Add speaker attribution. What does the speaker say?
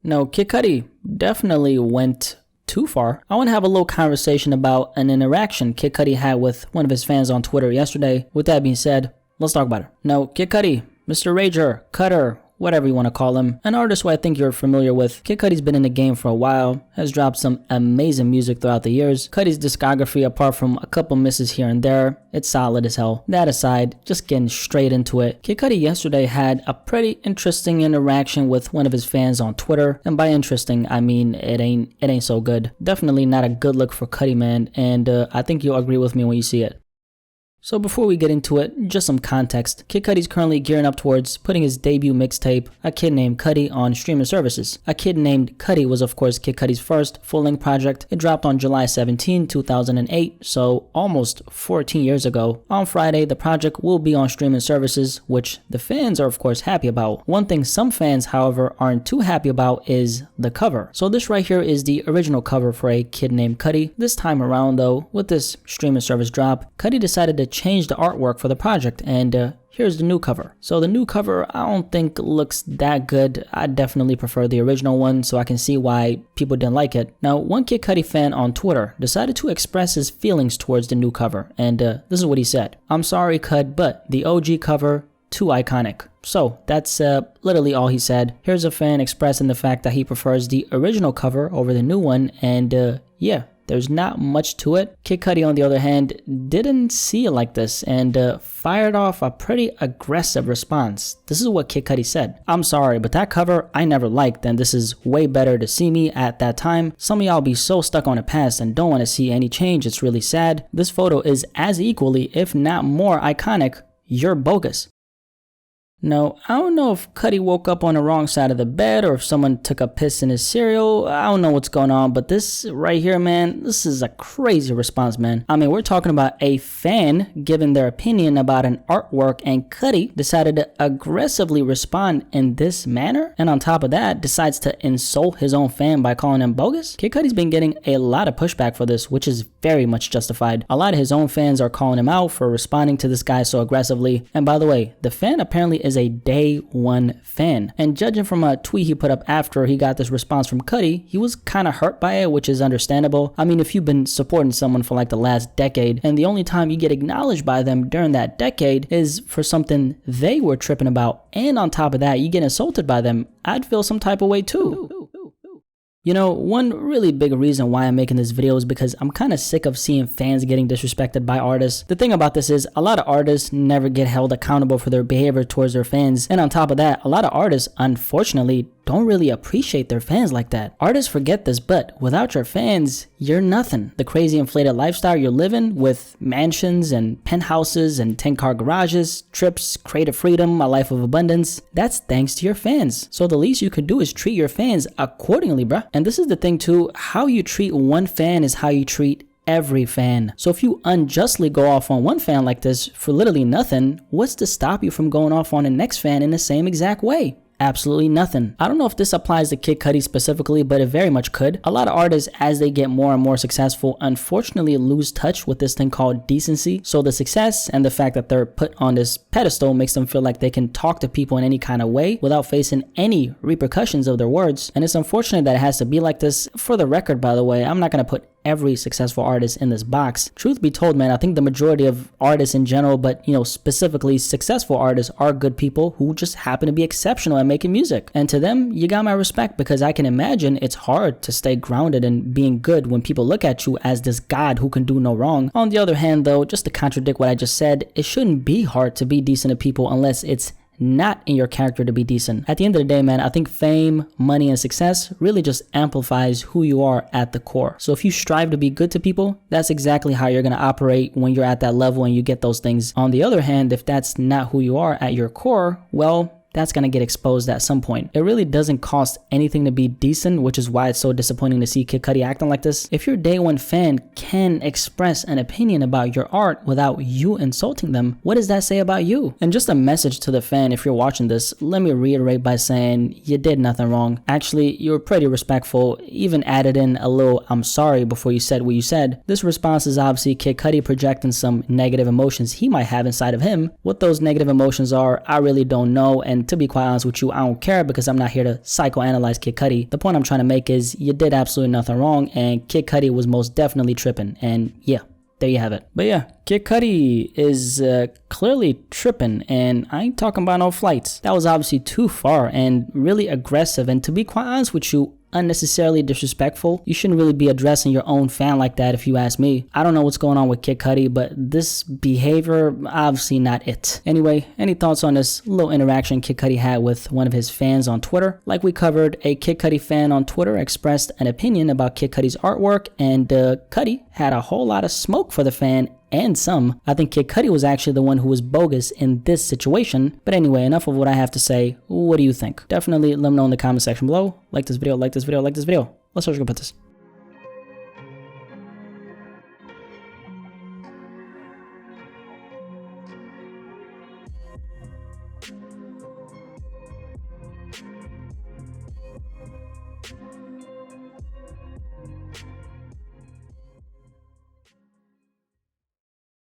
Speaker 1: No, Kid Cudi definitely went too far. I want to have a little conversation about an interaction Kid Cudi had with one of his fans on Twitter yesterday. With that being said, let's talk about it. Now, Kid Cudi, Mr. Rager, Cutter, whatever you want to call him, an artist who I think you're familiar with. Kid Cudi's been in the game for a while, has dropped some amazing music throughout the years. Cudi's discography, apart from a couple misses here and there, it's solid as hell. That aside, just getting straight into it, Kid Cudi yesterday had a pretty interesting interaction with one of his fans on Twitter, and by interesting, I mean it ain't so good. Definitely not a good look for Cudi, man, and I think you'll agree with me when you see it. So before we get into it, just some context. Kid Cudi's currently gearing up towards putting his debut mixtape, A Kid Named Cudi, on streaming services. A Kid Named Cudi was of course Kid Cudi's first full-length project. It dropped on July 17, 2008, so almost 14 years ago. On Friday, the project will be on streaming services, which the fans are of course happy about. One thing some fans, however, aren't too happy about is the cover. So this right here is the original cover for A Kid Named Cudi. This time around though, with this streaming service drop, Cudi decided to change the artwork for the project, and here's the new cover. So the new cover I don't think looks that good. I definitely prefer the original one, so I can see why people didn't like it. Now, one Kid Cudi fan on Twitter decided to express his feelings towards the new cover, and this is what he said. "I'm sorry, Cud, but the OG cover, too iconic." So that's literally all he said. Here's a fan expressing the fact that he prefers the original cover over the new one, and yeah, there's not much to it. Kid Cudi, on the other hand, didn't see it like this and fired off a pretty aggressive response. This is what Kid Cudi said. "I'm sorry, but that cover I never liked, and this is way better to see me at that time. Some of y'all be so stuck on the past and don't want to see any change. It's really sad. This photo is as equally, if not more iconic. You're bogus." Now, I don't know if Cudi woke up on the wrong side of the bed or if someone took a piss in his cereal. I don't know what's going on, but this right here, man, this is a crazy response, man. I mean, we're talking about a fan giving their opinion about an artwork, and Cudi decided to aggressively respond in this manner, and on top of that, decides to insult his own fan by calling him bogus. Kid Cudi's been getting a lot of pushback for this, which is very much justified. A lot of his own fans are calling him out for responding to this guy so aggressively, and by the way, the fan apparently is a day one fan, and judging from a tweet he put up after he got this response from Cudi, he was kind of hurt by it, which is understandable. I mean, if you've been supporting someone for like the last decade and the only time you get acknowledged by them during that decade is for something they were tripping about, and on top of that you get insulted by them, I'd feel some type of way too. You know, one really big reason why I'm making this video is because I'm kind of sick of seeing fans getting disrespected by artists. The thing about this is a lot of artists never get held accountable for their behavior towards their fans, and on top of that, a lot of artists unfortunately don't really appreciate their fans like that. Artists forget this, but without your fans, you're nothing. The crazy inflated lifestyle you're living with mansions and penthouses and 10-car garages, trips, creative freedom, a life of abundance, that's thanks to your fans. So the least you could do is treat your fans accordingly, bruh. And this is the thing too, how you treat one fan is how you treat every fan. So if you unjustly go off on one fan like this for literally nothing, what's to stop you from going off on the next fan in the same exact way? Absolutely nothing. I don't know if this applies to Kid Cudi specifically, but it very much could. A lot of artists, as they get more and more successful, unfortunately lose touch with this thing called decency. So the success and the fact that they're put on this pedestal makes them feel like they can talk to people in any kind of way without facing any repercussions of their words. And it's unfortunate that it has to be like this. For the record, by the way, I'm not going to put every successful artist in this box. Truth be told, man, I think the majority of artists in general, but specifically successful artists, are good people who just happen to be exceptional at making music. And to them, you got my respect, because I can imagine it's hard to stay grounded in being good when people look at you as this god who can do no wrong. On the other hand though, just to contradict what I just said, it shouldn't be hard to be decent to people unless it's not in your character to be decent. At the end of the day, man, I think fame, money, and success really just amplifies who you are at the core. So if you strive to be good to people, that's exactly how you're going to operate when you're at that level and you get those things. On the other hand, if that's not who you are at your core, well, that's going to get exposed at some point. It really doesn't cost anything to be decent, which is why it's so disappointing to see Kid Cudi acting like this. If your day one fan can express an opinion about your art without you insulting them, what does that say about you? And just a message to the fan, if you're watching this, let me reiterate by saying you did nothing wrong. Actually, you were pretty respectful, even added in a little "I'm sorry" before you said what you said. This response is obviously Kid Cudi projecting some negative emotions he might have inside of him. What those negative emotions are, I really don't know, and And to be quite honest with you, I don't care because I'm not here to psychoanalyze Kid Cudi. The point I'm trying to make is you did absolutely nothing wrong, and Kid Cudi was most definitely tripping. And yeah, there you have it. But yeah, Kid Cudi is clearly tripping, and I ain't talking about no flights. That was obviously too far and really aggressive, and to be quite honest with you, unnecessarily disrespectful. You shouldn't really be addressing your own fan like that if you ask me. I don't know what's going on with Kid Cudi, but this behavior, obviously not it. Anyway, any thoughts on this little interaction Kid Cudi had with one of his fans on Twitter? Like we covered, a Kid Cudi fan on Twitter expressed an opinion about Kid Cudi's artwork, and Cudi had a whole lot of smoke for the fan and some. I think Kid Cudi was actually the one who was bogus in this situation. But anyway, enough of what I have to say. What do you think? Definitely let me know in the comment section below. Like this video, like this video, like this video. Let's start to put this.